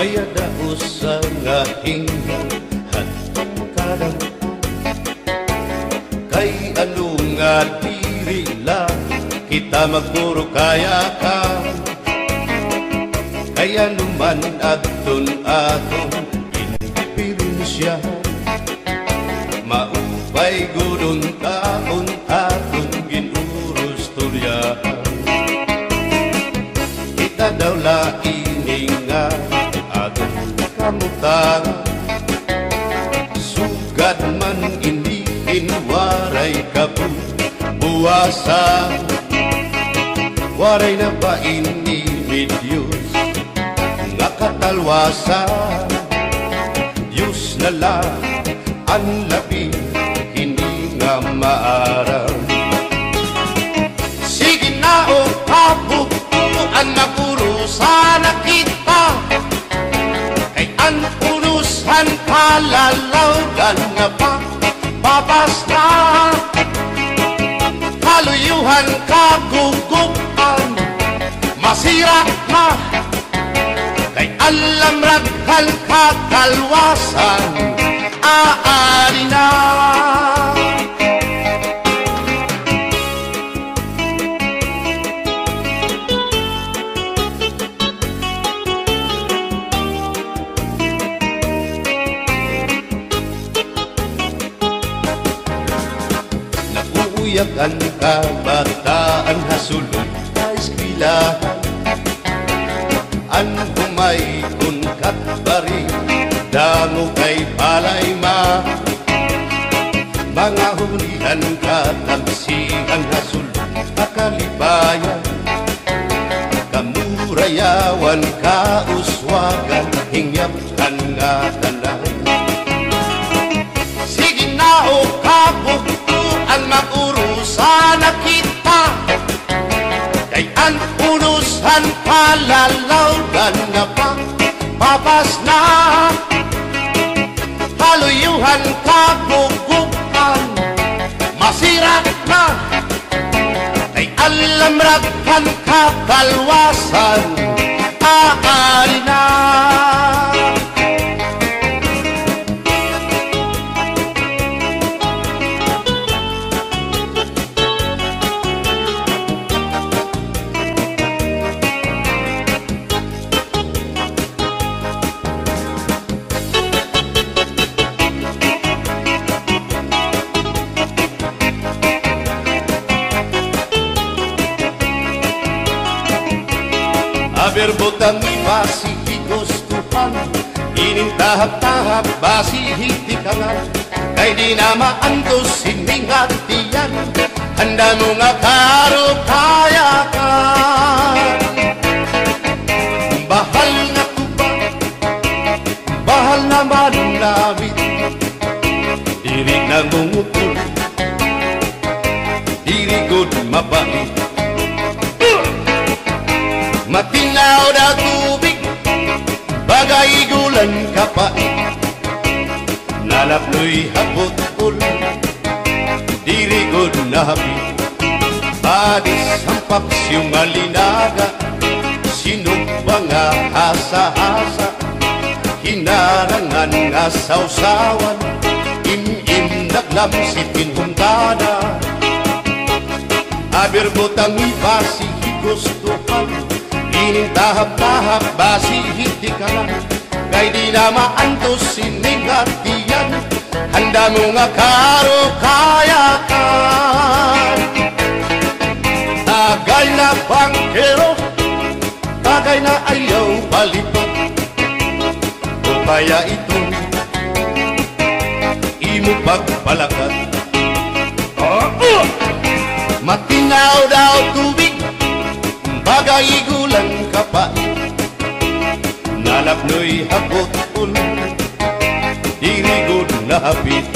Maya daos sa nga hingan hatong kadang kay ano nga diri lang kita magpuro kaya ka kaya naman aton indipirensya maupay gudon taon aton ginurus turyahan kita daw laing nga aton kamutan sugad man waray kabuwasan waray na ba Diyos nga katalwasan Diyos na lang ang labi hindi nga maaraw sige na o kabubuan magurusan na kita kay ang urusan palalawgan nga pa babas na kaluyuhan kagugupan masira na kay alam raghan kakalwasan aari na ang kabataan hasulod sa eskwelahan ang humay kun katbari dango kay palayma mga hunihan katamsihan hasulod akalibayan kamurayawan kauswagan hingyapkan nga tanan sige na o kabubuan magurusan na kita kay ang unusan palalawgan nga pa babas na kaluyuhan kagugupan masira na kay alam raghan kakalwasan aari na berbotang basi higustuhan ining tahap-tahap basi hitikangan kay di na maantos sining hatiyan handa mo nga karukayakan bahal na tuba bahal na manunawit diri nang mungutol diri good mabait matinaw na tubig bagay gulan kapait nalapnoy hapot-ul diri god nahabi adis hampak siyong malinaga sinugba nga hasa-hasa hinarangan nga sausawan im-im naglamsipin huntada aber botang ibasi higustuhan ining tahap-tahap basi hitikalan kay di na maantos sining hatiyan handa mo nga karukayakan tagay na bangkero tagay na ayaw balito upaya ito imo pagpalakat matinaw daw tubig bagay gulang kapait nalapnoy hapot-ul diri god nahapit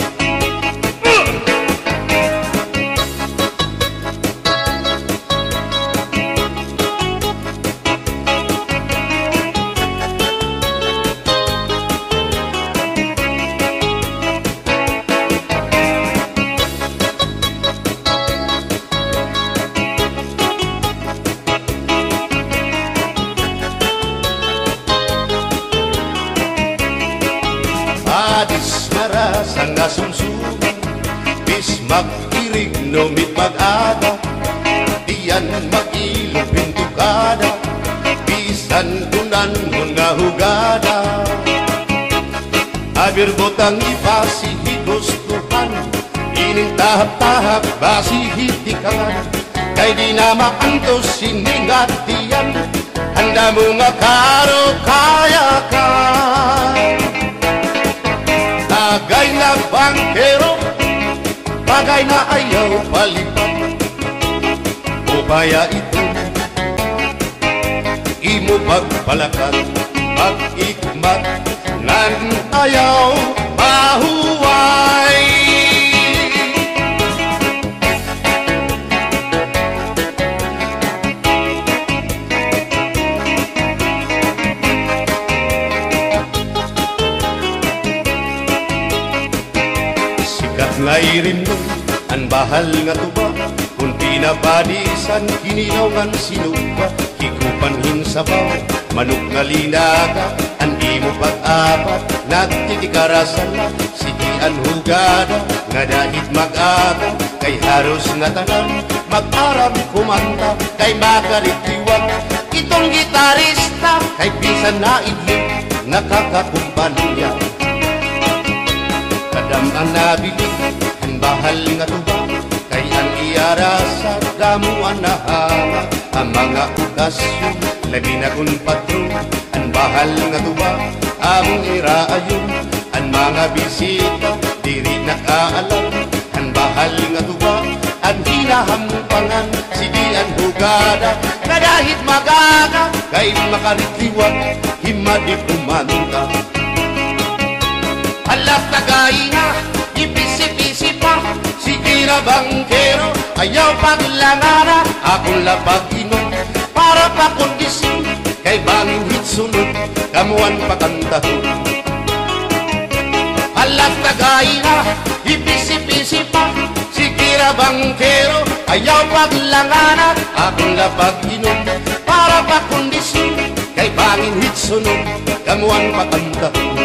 mag-irig numit mag-aga, diyan mag-ilog pintukada, bisan kunan mo nga hugada. Abir botang ipasi higustuhan, ining tahap-tahap basi hitikangan, kay di na maantos siningat diyan, handa mo nga karo kaya ka. Tagay na bangkero, bagay na ayaw palipat, o kaya ito imo pagpalakat, pag-ikmat nan ayaw mahuway. Sikat nga irin mo ang bahal nga tuba, kung pinabadisan kinilaw ngan sinuba, hikupan hinsabaw manok nga linaga, ang imo pag-apat nagtitikarasan na, sigian hugada nga dahit mag-aga, kay haros nga tanan mag-aram kumanta, kay makaritiwag itong gitarista, kay bisan na idlip nakakakumpanya. Kadam ang nabilig ang bahal nga tuba, kay ang iarasa damuan na hanga, ang mga okasyon labi na kung patron, ang bahal nga tuba among iraayon, ang mga bisita diri nakaalam, ang bahal nga tuba ang hinahampangan, sige ang hugada na dahit magaga, kay makaritiwag himadi kumanta. Alat tagay na, ipisi-pisi pa, sige na bangkero, ayaw paglangana, akong lapag inom, para pa kondisyon, kay bangin hitsunod, kamuan pakantahon. Alat tagay na, ipisi-pisi pa, sige na bangkero, ayaw paglangana, akong lapag inom, para pa kondisyon, kay bangin hitsunod, kamuan pakantahon.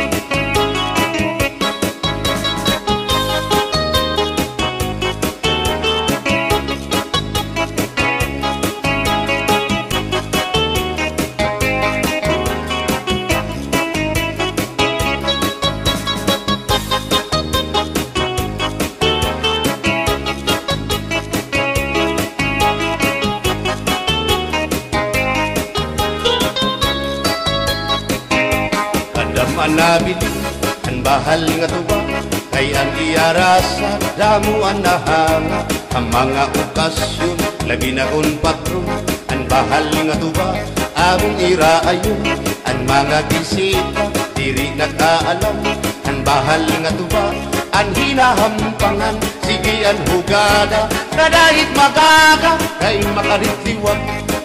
Manabiling ang bahal nga tuba, kay ang iarasa damuan na hanga, ang mga okasyon labi na kung patron, ang bahal nga tuba among iraayon, ang mga bisita diri nakaalam, ang bahal nga tuba ang hinahampangan, sige ang hugada na dahit magaga, kay makaritiwag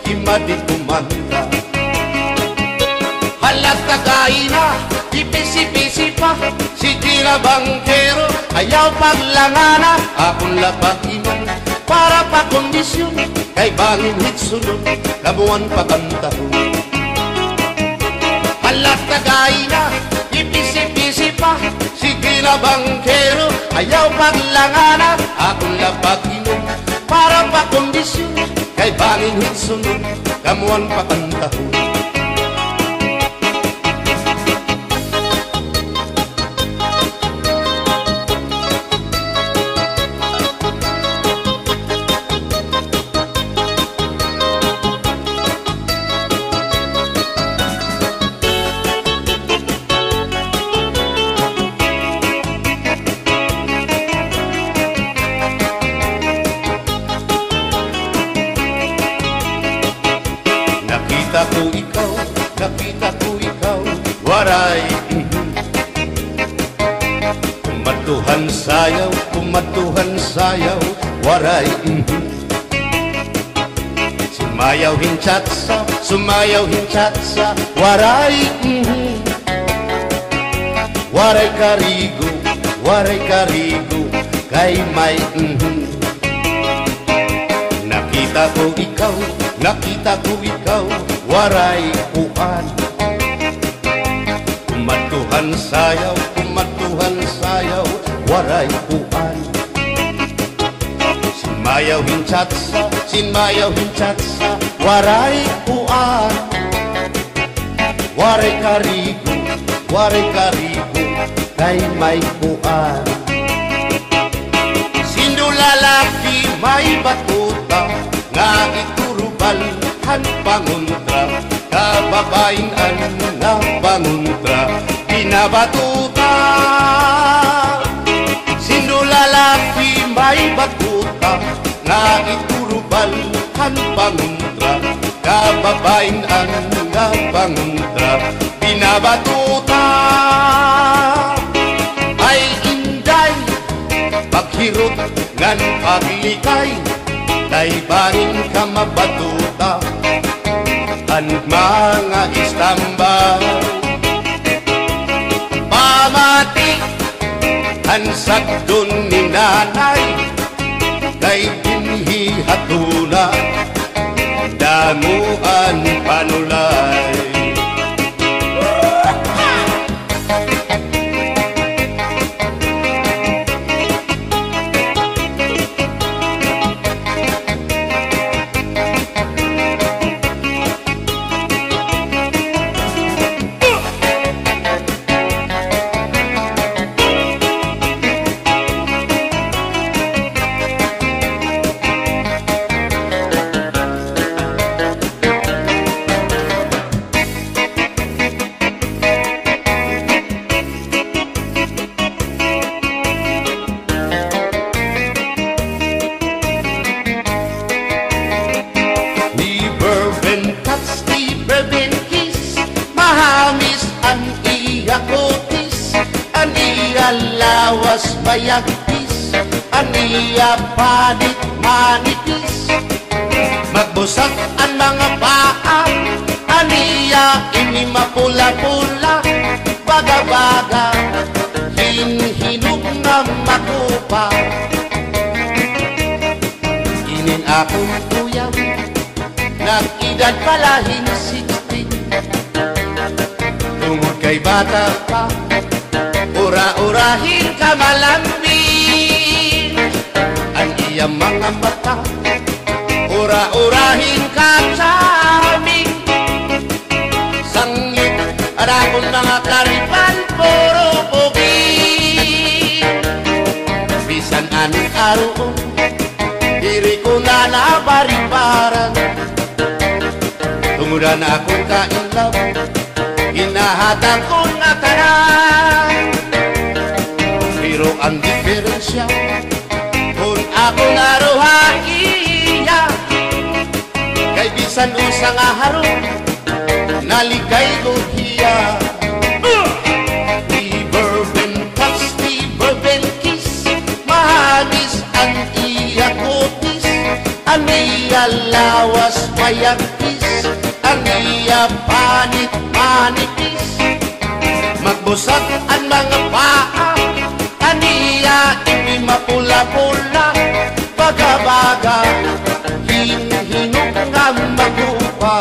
himadi kumanta. Halat tagay na, ipisi-pisi pa, sige na bangkero, ayaw paglangana, akong lapag iman, para pa kondisyon, kay bangin hitsunod, kamuan pakantahon. Halat tagay na, ipisi-pisi pa, sige na bangkero, ayaw paglangana, akong lapag iman, para pa kondisyon, kay bangin hitsunod, kamuan pakantahon. Nakita ko ikaw, waray kumatuhan sayaw, waray sumayaw hinchatsa, waray waray karigo, kay may nakita ko ikaw, waray puan, kumatuhan sayaw, waray puan. Mayaw hinchatsa, sin mayaw hinchatsa, waray uan. Waray karigo, kay may uan. Sino lalaki may batuta, nga iturubal han panguntra, kababain an nga panguntra, pinabatuta. Sino lalaki may batuta, nga iturubal han panguntra, kababain an nga panguntra, pinabatuta. Ay inday paghirot ngan paglikay, kay bahin ka mabatuta ang mga istambay. Pamati ang sagdon ni nanay, kay binhi hatuna damuan panulay. Lawas bayagpis, aniya panit manipis, magbusag ang mga paa, aniya ini mapula-pula, baga-baga, hinhinog na makupa. Inin akong tuyang, nag-edad palahin 60, tungod kay bata pa, ura-urahin ka malambing, ang iyang mga mata, ura-urahin ka charming. Sangit at akong mga karipan, puro pugi. Bisan anong araw, diri ko na nabaribaran, tungudan akong kainlaw, hinahatang ko na tanan. Pero ang diferensya, kung ako naruhaiya, kay bisan usang aharo, naligay ko hiya. Di bourbon touch, di bourbon kiss, mahamis ang iya kutis, ang iya lawas mayagpis, ang iya panit manipis, magbusag ang mga paa, aniya ini mapula-pula, baga-baga, hinhinog nga magupa.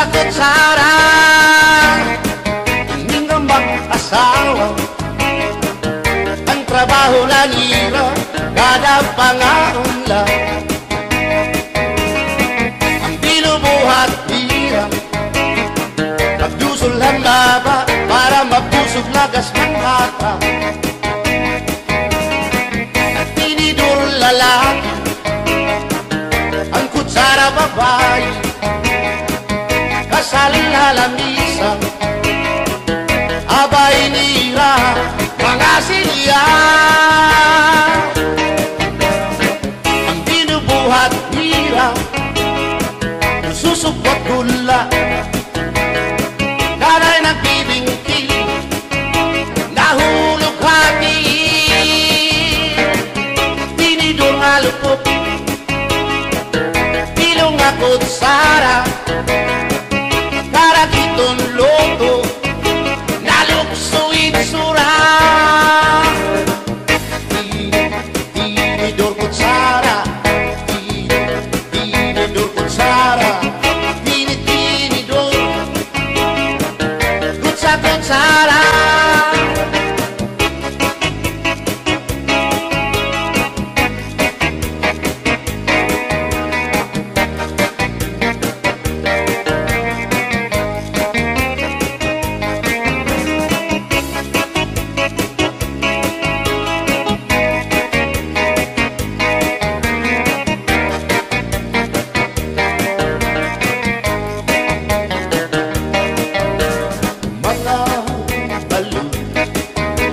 Kutsara, hindi nga mag-asawa, ang trabaho na nila, kada pangaunla, ang binubuhat nila, magdusol ang laba, para mabusog lagas ng bata. At tinidor lalaki, ang kutsara babae, kasal halamisa, abay nira, mga silya. Ang binubuhat nira, susupot gula, kutsara para kitong loto naluksuin sura. Tinidor kutsara, tinidor kutsara, tinidor kutsara.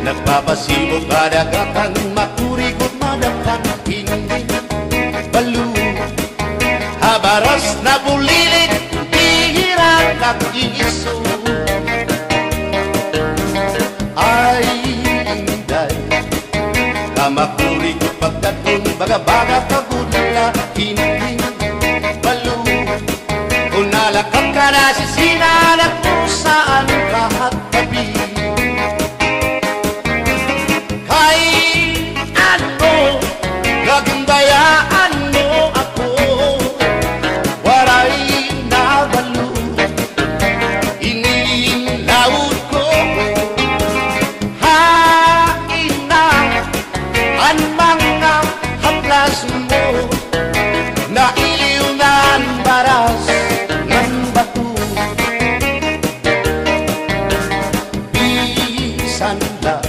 Nagpapasibo kadagatan, makurikot madapan, hindi balo. Habaras na bulilit, tihirang kakiso. Ay, inday, kamakurikot pagkatun, baga-baga kagudla, hindi balo. Kung nalakap ka na sisinanak mo saan lahat tabi. Gagundayaan mo ako, waray na balo, inilawod ko. Hain na ang mga haplas mo, nailiw na ang baras ng bato. Bisan na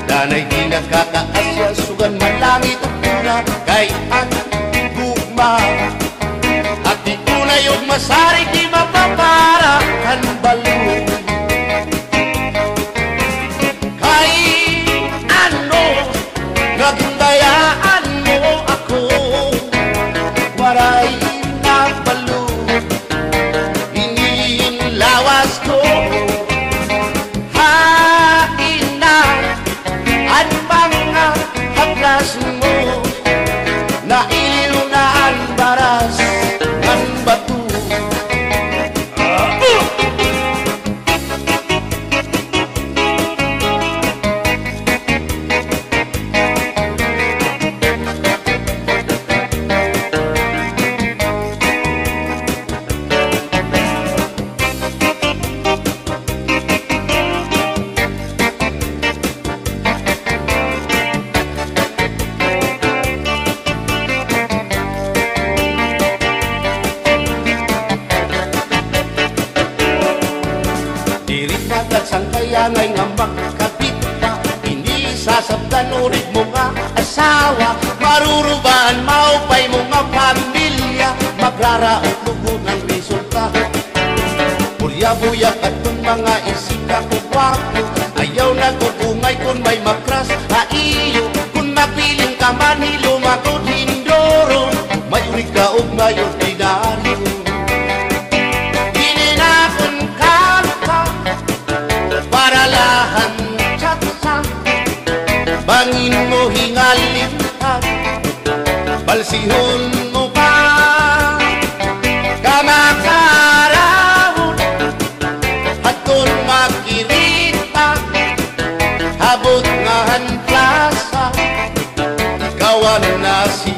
danay di nagkakaasya, sugan man langit at puna kay ang gugma. At di una yung masari di mapapara kan balo. Kay ano nagundayaan mo ako, waray na balo, inilawas ko. Mo nailiw na ang baras ng bato. Sangkayanay nga makakapit pa, hindi sasabtan ulit mo nga asawa. Marurubaan maupay mo nga pamilya, magraraot lugod ng resulta. Pulya-buyak at kung mga isika ko kwapo, ayaw na kukungay kung may makras haiyo. Kung mapiling ka man hilumagod hindoro, mayurig ka o mayor dinaryo. Paralahan tsatsa, bangin mo hingalintan, balsihon mo pa, kamakarahon, at kung makirita, habot ngahan plasa, ikawan na siya.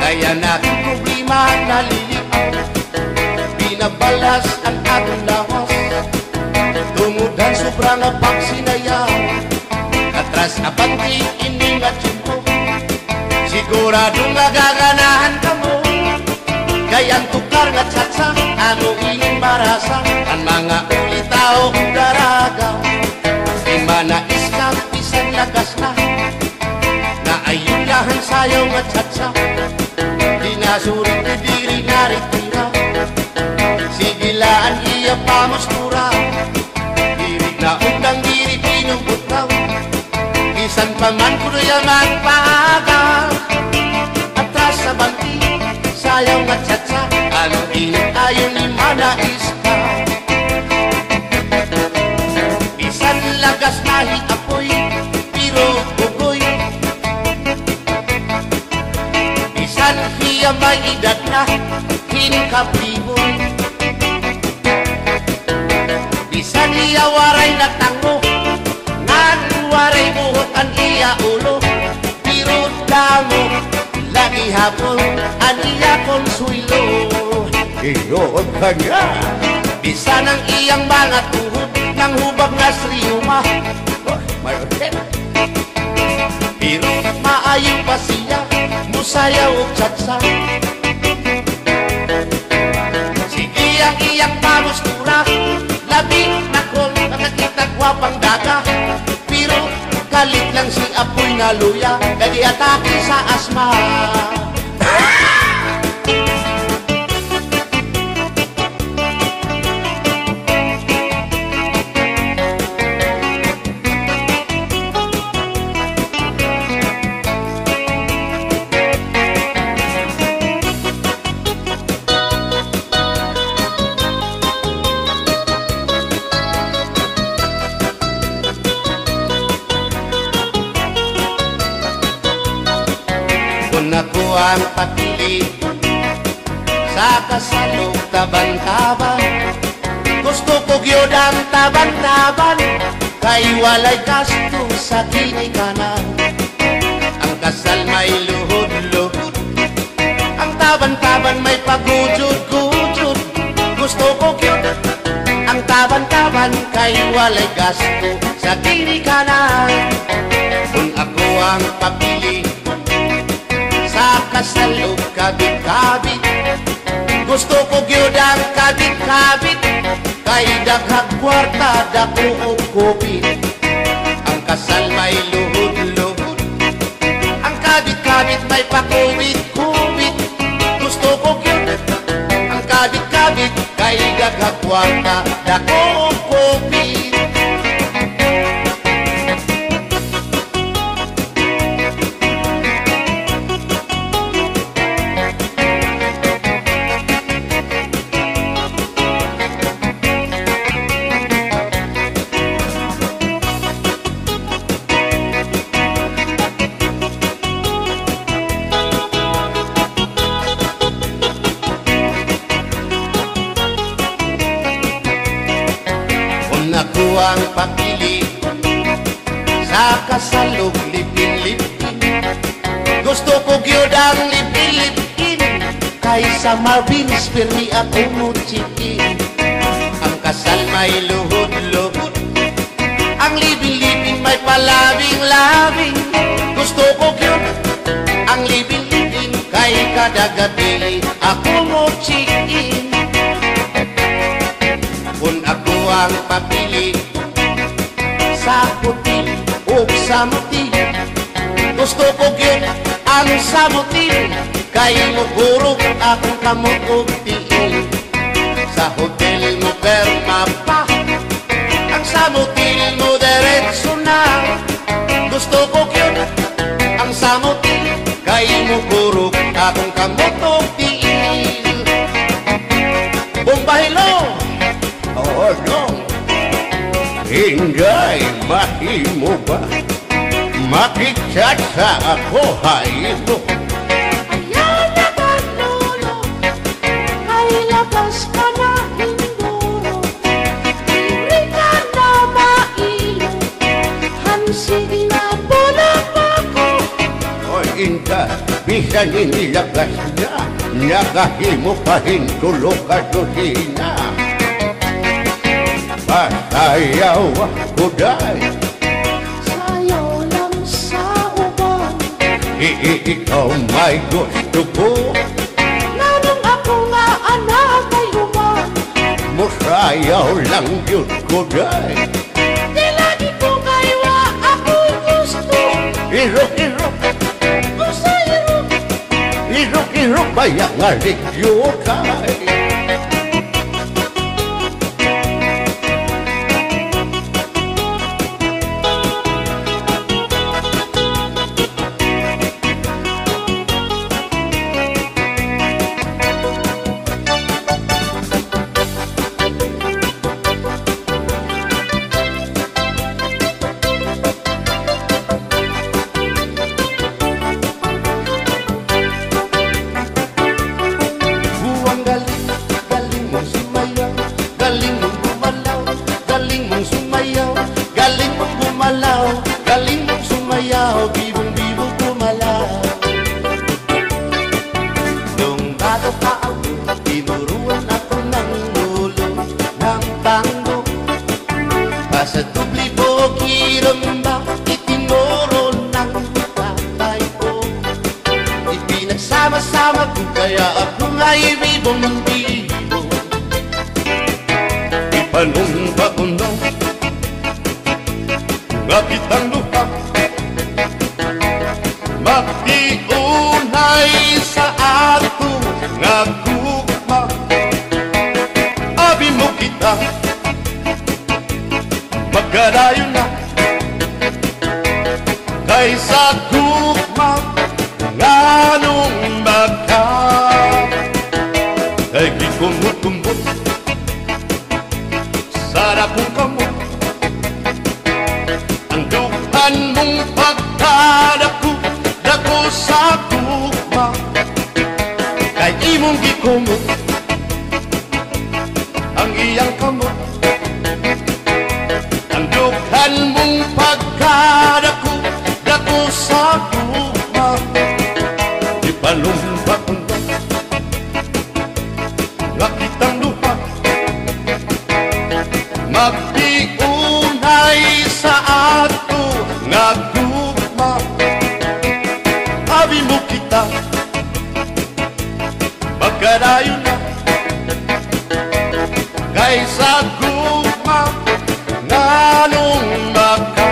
Kaya natin problema naliliit, binabalas ang ating lawas, tumudan sobrang pagsinaya, atras na panti iningat mo, siguradong nagaganahan ka mo. Kayang tukar nga tsatsa, ano ingin marasa, ang mga ulitao daraga, di manais ka pisan lakas na ayun na sayaw nga tsatsa. Dinasurit ni diri naritira, sigilaan iya pamustura. Diri na undang diri pinubutaw, isan paman kuno yaman paaga. Atras sa banti, sayaw nga tsatsa, ano init ayon ni manais ka. Bisan lagas nahi apoy, pero bugoy. Bisan hiya may edad na, hinkapriboy. Bisan hiya waray na tango, ngan waray buhok ang iya ulo. Pero damo, lagi hapon, ang iya konsuelo. Iyon ka niya. Bisan ang iyang mga tuhod, nang hubag na sriyuma. Pero maayaw pa siya, musayaw o tsatsa. Sige ang iyang pamustura, labi na kong nakakita gwapang daga. Pero kalit lang si apoy na luya, kadi atake sa asma. Kung ako ang papili sa kasalog taban-taban, gusto ko gyud ang taban-taban, kay walay gasto sa kinikanan. Ang kasal may luhod-luhod, ang taban-taban may pagujud-gujud. Gusto ko gyud ang taban-taban, kay walay gasto sa kinikanan. Kung ako ang papili sa kasalog kabit-kabit, gusto ko gyud ang kabit-kabit, kay daghang kwarta dako og kupit. Ang kasal may luhod-luhod, ang kabit-kabit may pakubit-kubit. Gusto ko gyud ang kabit-kabit, kay daghang kwarta dako og kupit. Ako ang papili sa kasalog lipin-lipin, gusto ko gyud ang lipin-lipin, kaysa Marvin's Permi ako muchikin. Ang kasal may luhod-luhod, ang lipin-lipin may palabing-labing. Gusto ko gyud ang lipin-lipin, kay kada gabi ako muchikin. Kung ako ang papili sa puti o sa muti, gusto ko gyud ang samuti, kay mugurog akong kamot og tiil. Sa hotel mo perma pa, ang samuti mo diretso na. Gusto ko gyud ang samuti, kay mugurog akong kamot og tiil. Bumbahilo! Oh no, hinday mahimo ba makichat sa ako haylo? Ayaw na kanolo, ay labas ka na hinduro. Hindi ka na mailo, hansig na bulang ako. O inta, bisan inilagas na, nakahimo pa hintulog ka dosina. Pasayaw ako dahil Sayaw lang sa uban, ikaw may gusto ko. nanong ako nga anak ay uban. Musayaw lang yun ko dahil Di lagi ko kaywa ako'y gusto. iro, Musayaw Irok-irok bayak ngarik yokai. Sama-sama ko kaya ako nga'y bibong-bibo. Ipanumpa ko na nga kitang lupa, magtiunay sa ato nga gugma. Abi mo kita magkarayo na kaysa gugma nganong baka. Kay gikumot-kumot sarap kong kamot, ang dukan mong pagkadako dako sa gugma. Kay imong gikumot ang iyang kamot, ang dukan mong pagkadako dako sa gugma. Ipalumpa ko na nga kitang lupa, magtiunay sa ato nga gugma. Abi mo kita magkarayo na kaysa gugma nganong maka.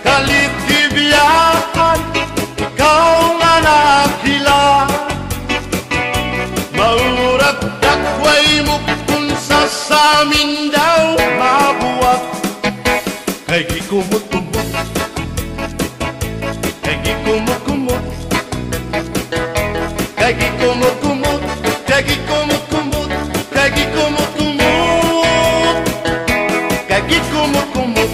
Kaligtibiyahan ikaw nga nakila, maurat dakway mo kung sa amin daw mabuwag. Kay gikumot-kumot, kay gikumot-kumot, kay gikumot-kumot, kay gikumot-kumot, kay gikumot-kumot, kay gikumot-kumot.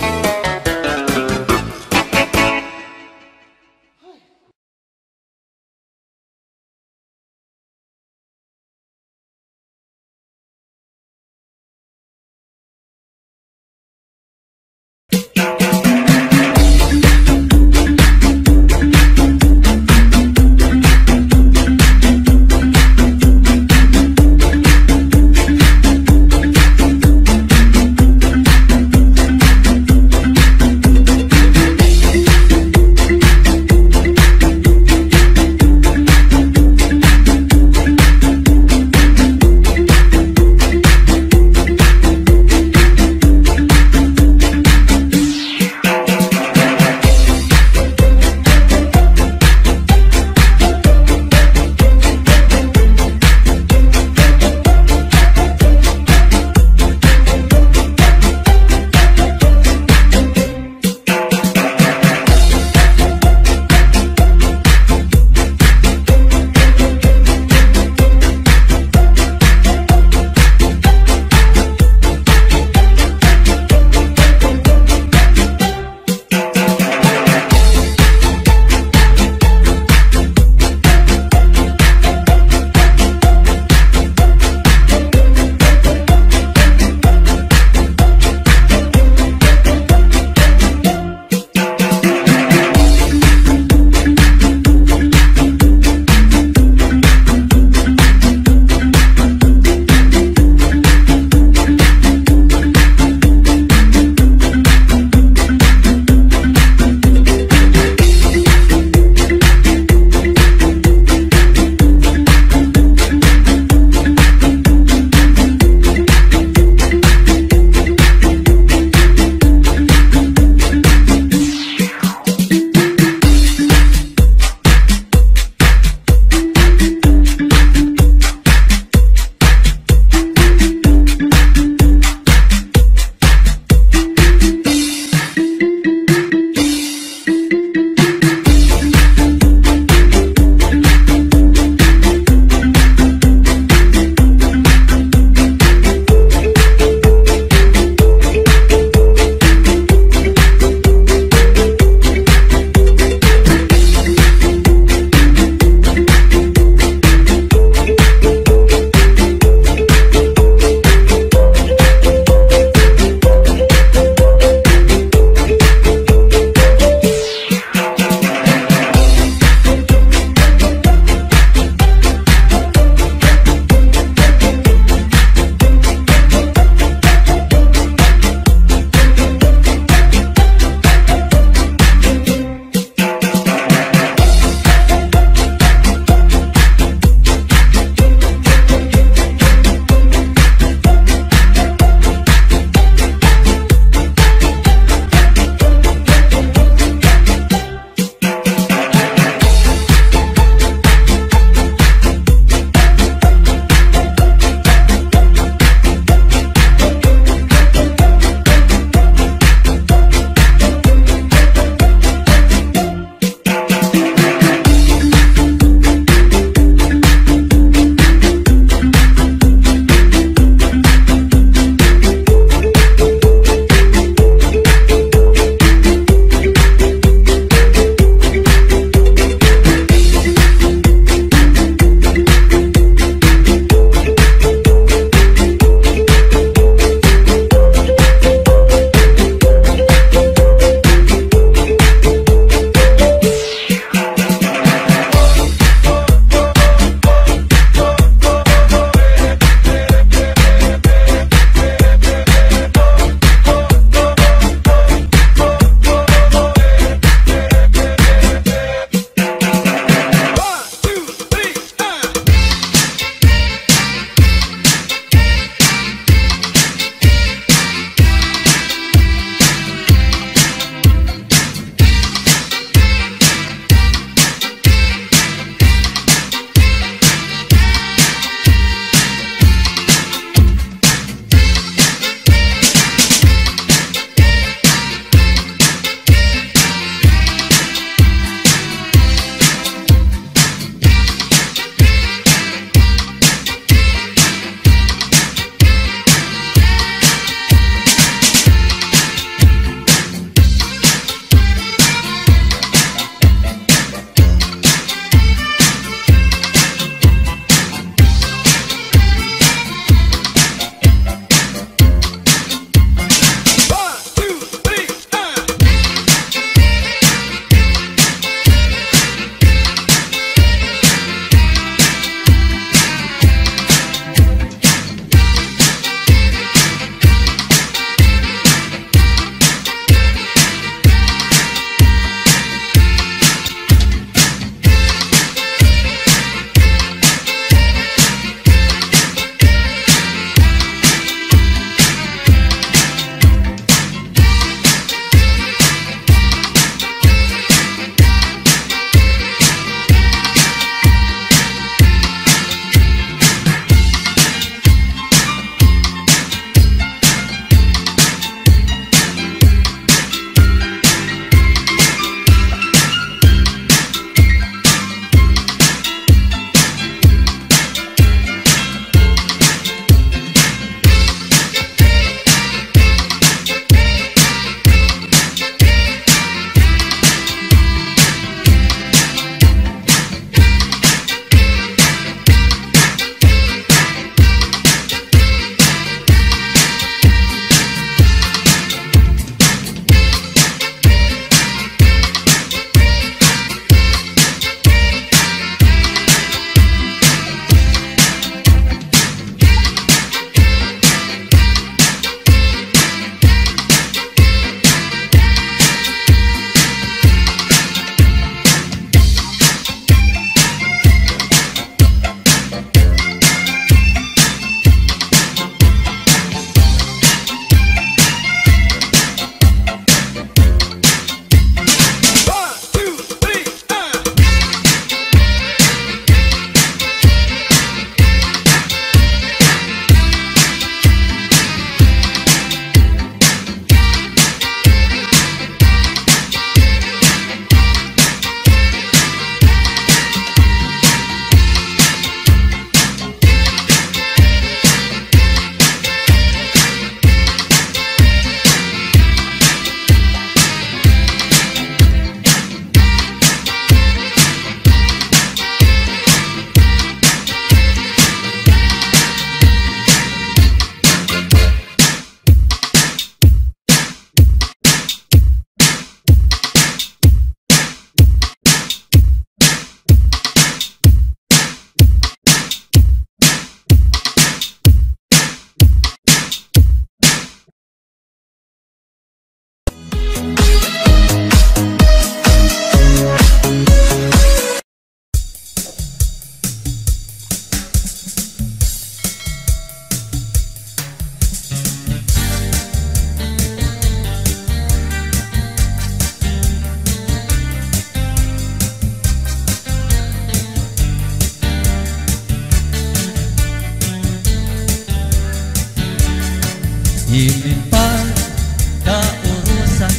Inin pagkaurusan,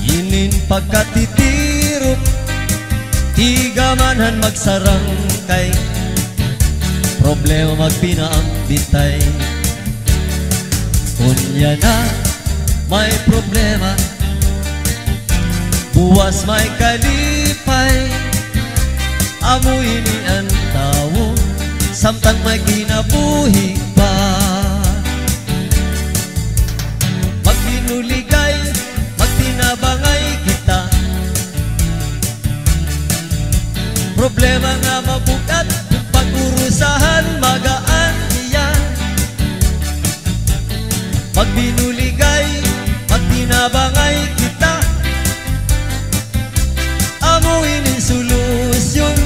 inin pagkatitirok, tigamanan magsarangkay, problema magpinaambitay. Kunya na may problema, buwas may kalipay, amoy ni ang tao, samtang may kinabuhi pa. Magbinuligay, magtinabangay kita, problema nga mabukat, pag-urusahan magaan iyan. Magbinuligay, magtinabangay kita, amuin ang solusyon,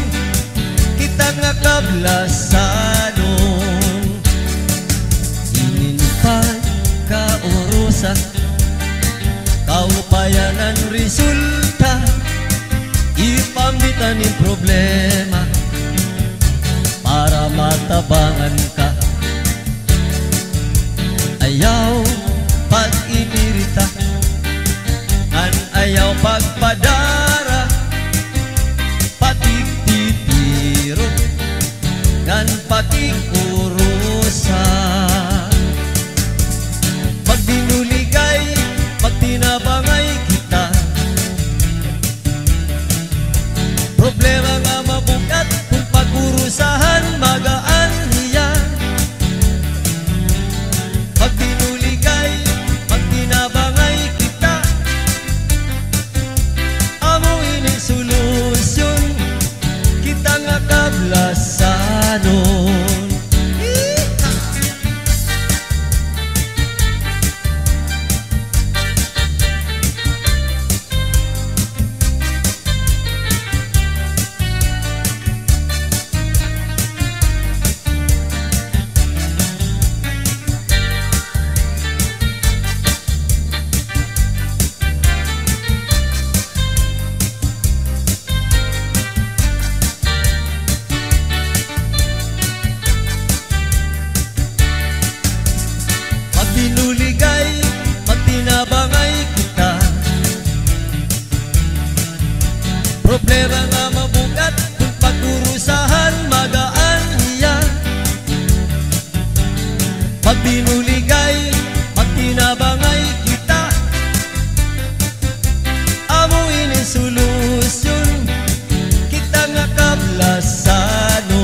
kita nga kablasanon. Inin pagkaurusan, kaupayanan resulta, ipambitan ng problema para matabangan ka. Ayaw pag-inirita, an ayaw pagpadara, patigtitiro, gan patigurusa. Magbinuligay, magtinabangay kita, problema nga mabukat, kung pag-urusahan magaan niya. Magbinuligay, magtinabangay kita, amuin ang solusyon, kita nga kablasanon. Magbinuligay, magtinabangay kita, problema nga mabukat, kung pag-urusahan magaan iyan. Magbinuligay, magtinabangay kita, amuin ang solusyon, kita nga kablasanon.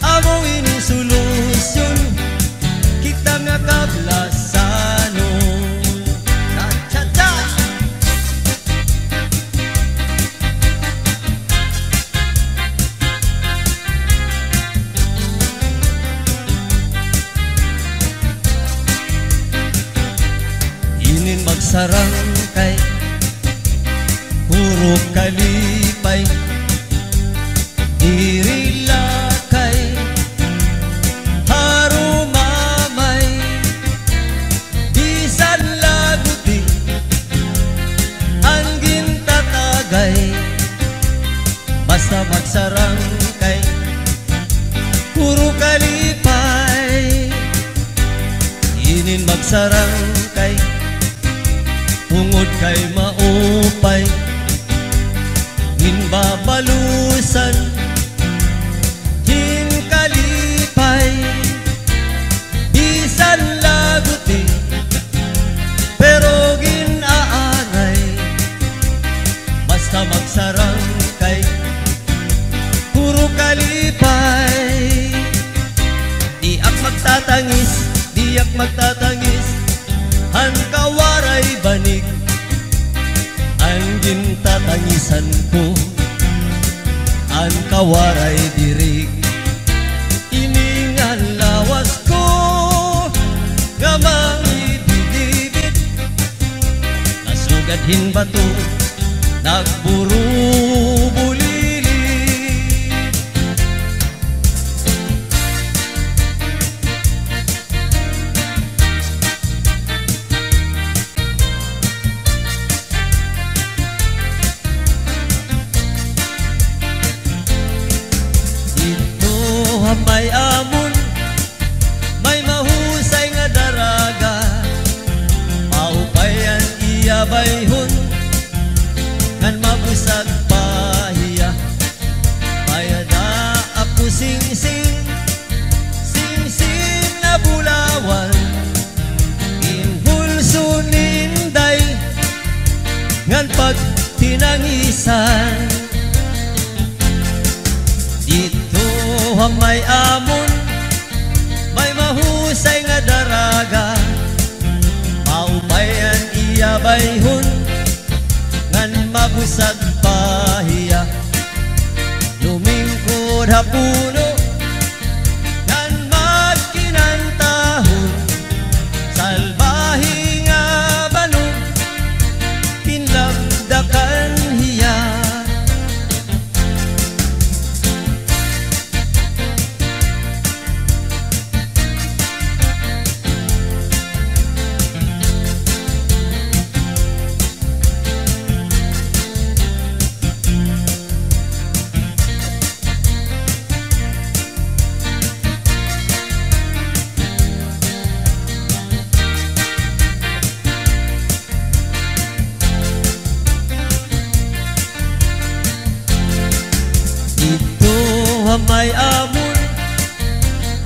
Amuin ang solusyon, kita nga kablasanon. Cha-cha-cha! Inin magsarangkay, puro kalipay, dirilakay, harumamay, bisan laguti, anggin tatagay, basta magsarangkay, puro kalipay. Inin magsarangkay, tungod kay maupay, hinbabalusan, hinkalipay, bisan laguti, pero ginaanay, basta magsarangkay, puro kalipay. Diak magtatangis, diak magtatangis, han kawaray banig, ang gintatangisan ko, ang kawaray dirig. Iningan lawas ko, nga mangibigibit, nasugadhin bato, nagburu-bulili. May amon, may mahusay iyabayhon ngan mabusag pahiya mayada apo sing-sing sing-sing na bulawan inhulso ninday ngan pag tinangisan dito may amon may mahusay nga daraga maubayan iyabayhon ngan mabusag pahiya lumingkod hapuno ngan magkinantahon salbahi nga balog pinlagdakan hiya may amon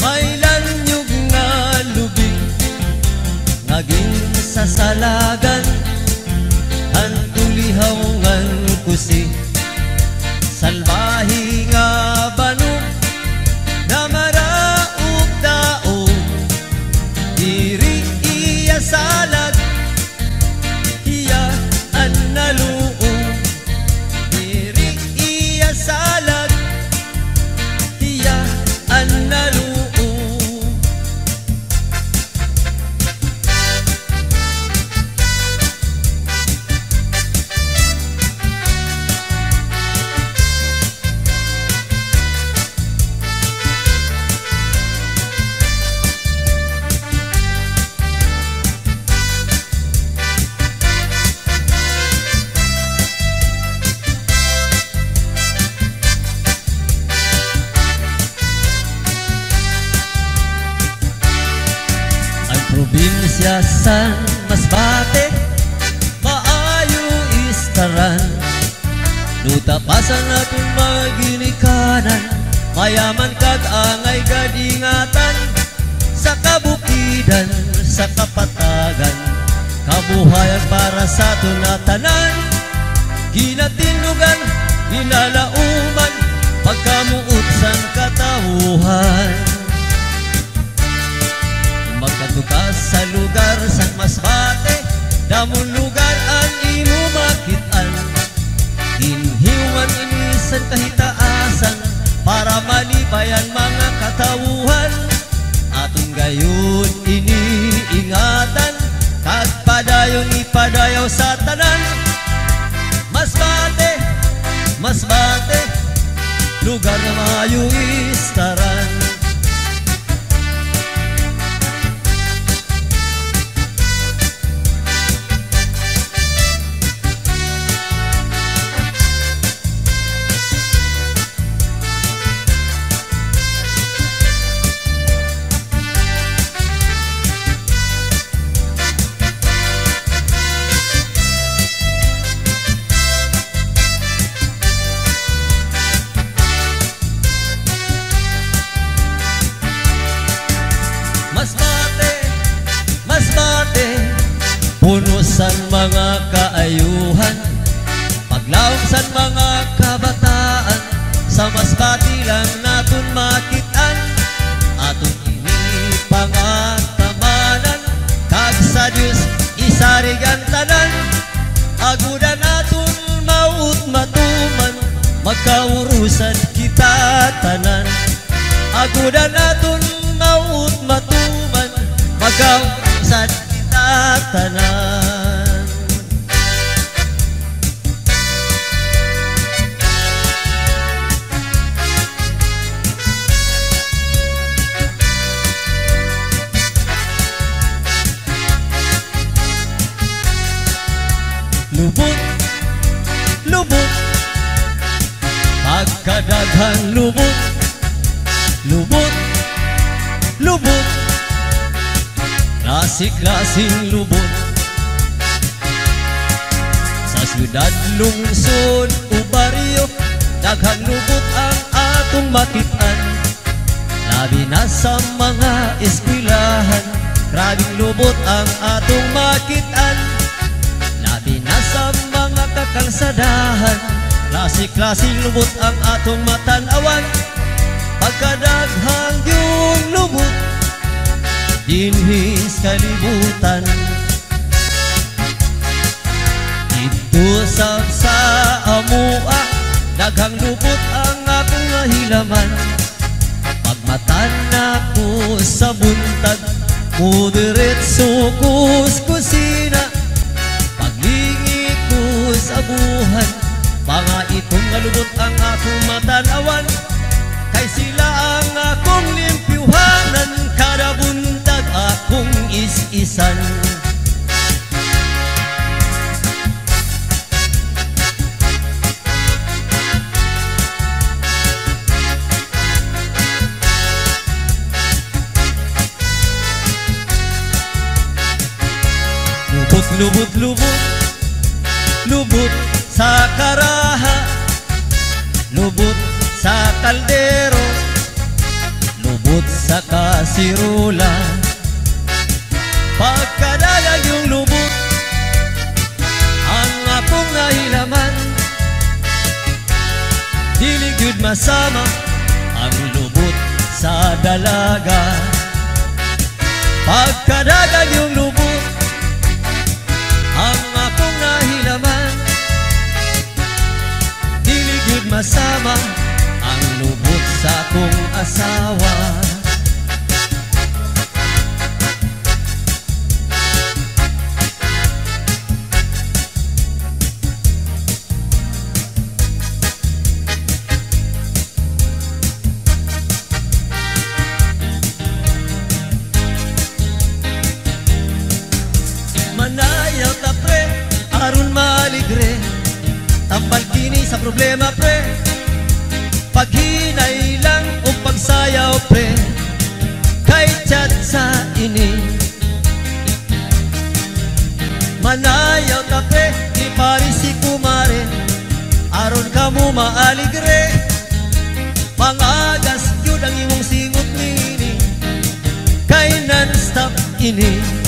may lanyog nga lubig naging sasalagan ang tulihaw ngan kusi salbahi nga banog na maraog daog diri iya salag iya an naluog diri iya salag an naluo probinsya san Masbate maayo istaran nutapasan natin maginikanan mayaman kag angay gadingatan sa kabukidan sa kapatagan kabuhayan para sa tunatanan ginatinugan ginalauman pagkamuutsan katawuhan magkatukas sa lugar sang Masbate damon lugar ang imo makitaan inhiwan inisan kahitaasan para malibayan mga katawuhan aton gayon iniingatan kag padayon ipadayaw sa tanan Masbate Masbate lugar na maayo istaran punusan mga kaayuhan paglaom san mga kabataan sa Masbate lang naton makitaan aton inipangatamanan kag sa Dios isarigan tanan agudan aton maut matuman magkaurusan kita tanan agudan aton maut matuman magkaurusan tanan lubot lubot pagkadaghan lubot lubot lubot klasik-klasing lubot Syudad, lungsod, o baryo, daghang lubot ang atong makitaan. Labi na sa mga eskwelahan, grabing lubot ang atong makitaan. Labi na sa mga kakalsadahan, klase-klaseng lubot ang atong matanawan. Pagkadaghang yung lubot dinhis kalibutan. Dito sa amua, daghang lubot ang akong nahilaman. Pagmatan ako sa buntag, mudiretso ko sa kusina. Paglingi ko sa buhan, mga itong nalubot ang akong matanawan. Kay sila ang akong limpyuhanan, kada buntag akong is-isan. Lubot, lubot, lubot sa karaha, lubot sa kaldero, lubot sa kasirula. Pagkadalag yung lubot ang akong nahilaman, dili gyud masama ang lubot sa dalaga. Pagkadalag yung lubot ang akong nahilaman, dili gyud masama ang lubot sa akong asawa. Manayaw ta pre, aron maligre, tambal kini sa problema pre. Paghinay lang o pagsayaw pre, kay chat sa ini. Manayaw ta pre, iparisi kumare, aron kamo maaligre. Pangagas yun ang imong singot nini, kay non-stop ini.